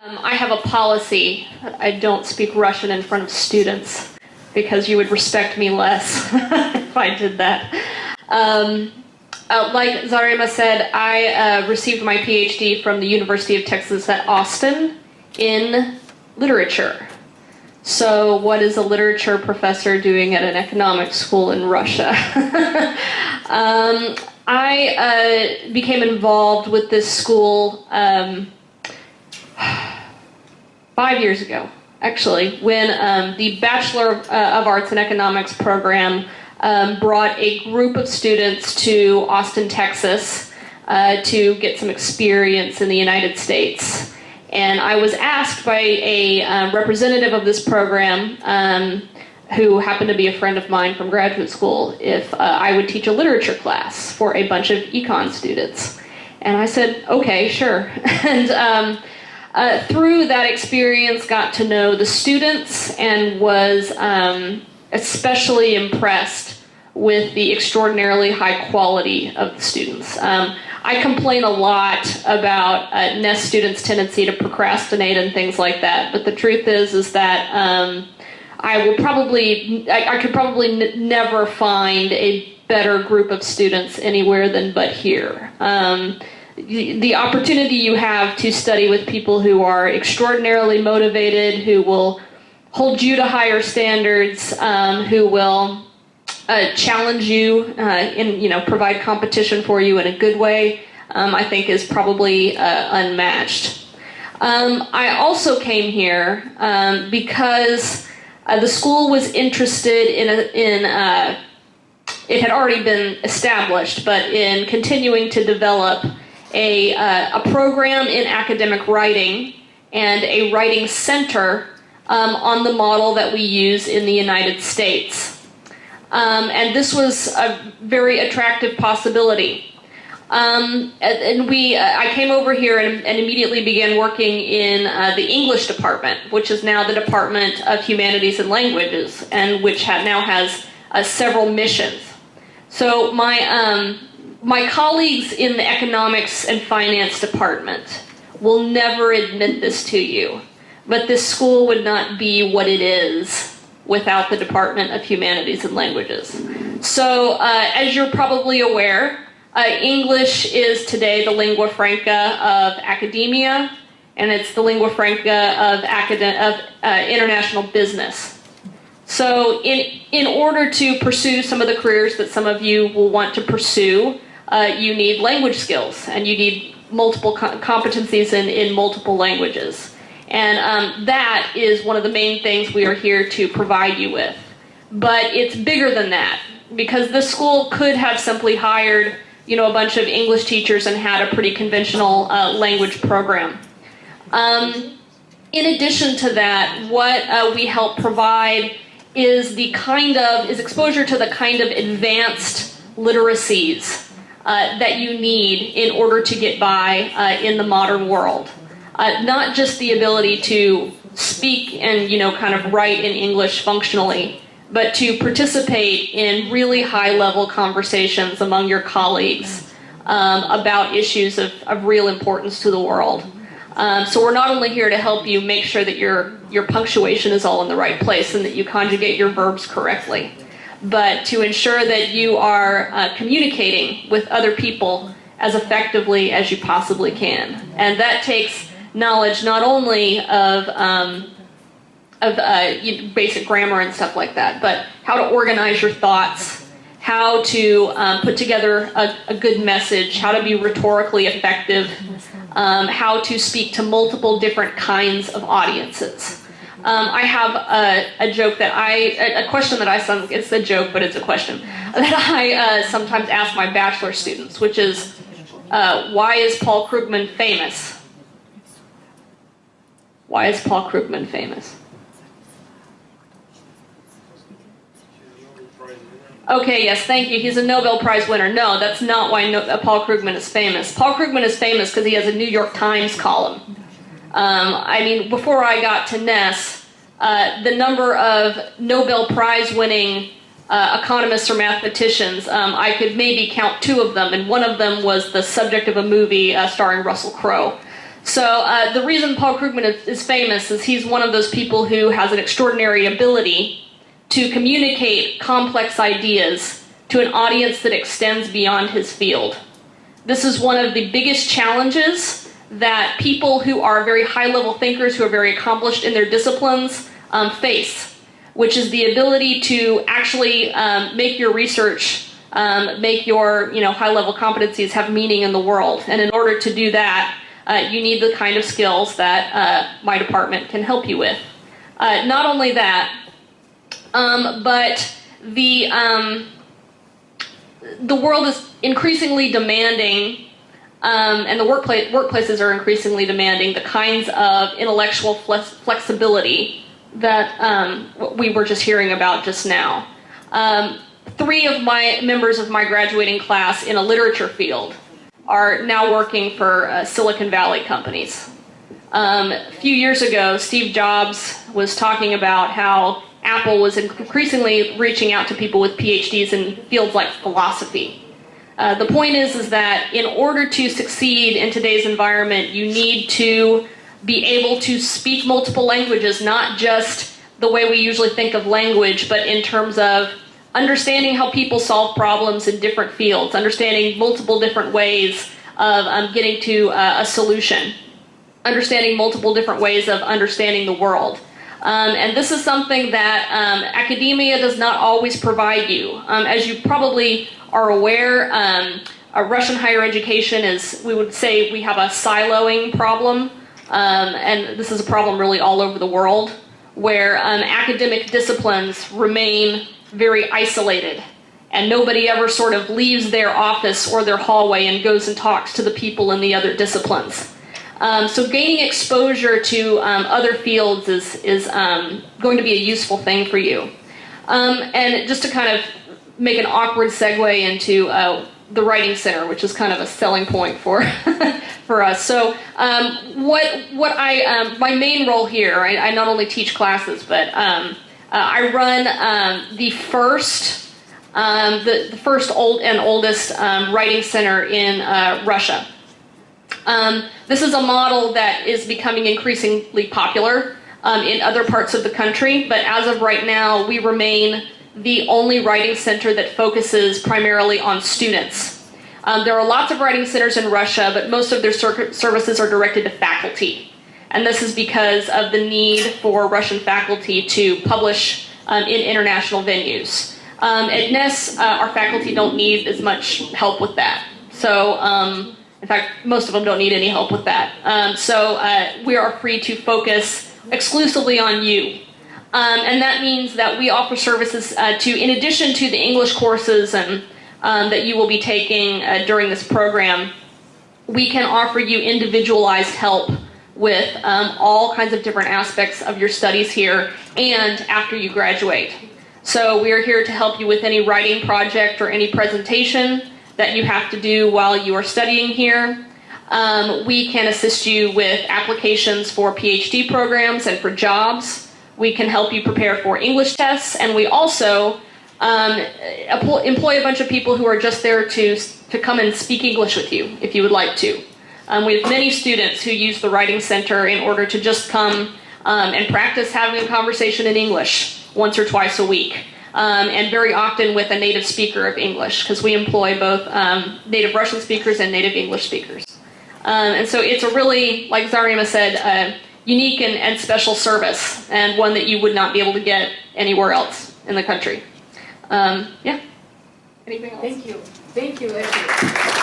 I have a policy. I don't speak Russian in front of students because you would respect me less if I did that. Like Zarema said, I received my PhD from the University of Texas at Austin in literature. So what is a literature professor doing at an economics school in Russia? I became involved with this school 5 years ago, actually, when the Bachelor of Arts in Economics program brought a group of students to Austin, Texas, to get some experience in the United States. And I was asked by a representative of this program, who happened to be a friend of mine from graduate school, if I would teach a literature class for a bunch of econ students. And I said, okay, sure. And through that experience, got to know the students and was especially impressed with the extraordinarily high quality of the students. I complain a lot about NEST students' tendency to procrastinate and things like that, but the truth is that I could probably never find a better group of students anywhere than but here. The opportunity you have to study with people who are extraordinarily motivated, who will hold you to higher standards, who will challenge you and provide competition for you in a good way, I think is probably unmatched. I also came here because the school was interested in it had already been established, but in continuing to develop a program in academic writing and a writing center on the model that we use in the United States. And this was a very attractive possibility. I came over here and immediately began working in the English department, which is now the Department of Humanities and Languages, and which now has several missions. So my colleagues in the economics and finance department will never admit this to you, but this school would not be what it is without the Department of Humanities and Languages. So, as you're probably aware, English is today the lingua franca of academia, and it's the lingua franca of international business. So, in order to pursue some of the careers that some of you will want to pursue, you need language skills, and you need multiple competencies in multiple languages. And that is one of the main things we are here to provide you with. But it's bigger than that, because this school could have simply hired, a bunch of English teachers and had a pretty conventional language program. In addition to that, what we help provide is exposure to the kind of advanced literacies that you need in order to get by in the modern world. Not just the ability to speak and, kind of write in English functionally, but to participate in really high-level conversations among your colleagues about issues of real importance to the world. So we're not only here to help you make sure that your punctuation is all in the right place and that you conjugate your verbs correctly, but to ensure that you are communicating with other people as effectively as you possibly can. And that takes knowledge not only of basic grammar and stuff like that, but how to organize your thoughts, how to put together a good message, how to be rhetorically effective, how to speak to multiple different kinds of audiences. I have a joke a question that it's a joke, but it's a question, that I sometimes ask my bachelor students, which is, why is Paul Krugman famous? Why is Paul Krugman famous? Okay, yes, thank you. He's a Nobel Prize winner. No, that's not why Paul Krugman is famous. Paul Krugman is famous because he has a New York Times column. Before I got to NEST, the number of Nobel Prize winning economists or mathematicians, I could maybe count two of them, and one of them was the subject of a movie starring Russell Crowe. So the reason Paul Krugman is famous is he's one of those people who has an extraordinary ability to communicate complex ideas to an audience that extends beyond his field. This is one of the biggest challenges that people who are very high-level thinkers, who are very accomplished in their disciplines, face, which is the ability to actually make your research, make your high-level competencies have meaning in the world. And in order to do that, you need the kind of skills that my department can help you with. Not only that, but the world is increasingly demanding, and the workplaces are increasingly demanding the kinds of intellectual flexibility that we were just hearing about just now. 3 of my members of my graduating class in a literature field are now working for Silicon Valley companies. A few years ago, Steve Jobs was talking about how Apple was increasingly reaching out to people with PhDs in fields like philosophy. The point is that in order to succeed in today's environment, you need to be able to speak multiple languages, not just the way we usually think of language, but in terms of understanding how people solve problems in different fields, understanding multiple different ways of getting to a solution, understanding multiple different ways of understanding the world. And this is something that academia does not always provide you. As you probably are aware, Russian higher education is, we would say, we have a siloing problem. And this is a problem really all over the world, where academic disciplines remain very isolated. And nobody ever sort of leaves their office or their hallway and goes and talks to the people in the other disciplines. So gaining exposure to other fields is going to be a useful thing for you. And just to kind of make an awkward segue into the Writing Center, which is kind of a selling point for for us. So my main role here, I not only teach classes, but I run the first oldest Writing Center in Russia. This is a model that is becoming increasingly popular in other parts of the country, but as of right now, we remain the only writing center that focuses primarily on students. There are lots of writing centers in Russia, but most of their services are directed to faculty. And this is because of the need for Russian faculty to publish in international venues. At NES, our faculty don't need as much help with that. So, in fact, most of them don't need any help with that. So we are free to focus exclusively on you. And that means that we offer services in addition to the English courses and that you will be taking during this program, we can offer you individualized help with all kinds of different aspects of your studies here and after you graduate. So we are here to help you with any writing project or any presentation that you have to do while you are studying here. We can assist you with applications for PhD programs and for jobs. We can help you prepare for English tests, and we also employ a bunch of people who are just there to come and speak English with you, if you would like to. We have many students who use the Writing Center in order to just come and practice having a conversation in English once or twice a week. And very often with a native speaker of English, because we employ both native Russian speakers and native English speakers. And so it's a really, like Zarima said, unique and special service, and one that you would not be able to get anywhere else in the country. Yeah. Anything else? Thank you, Eşli.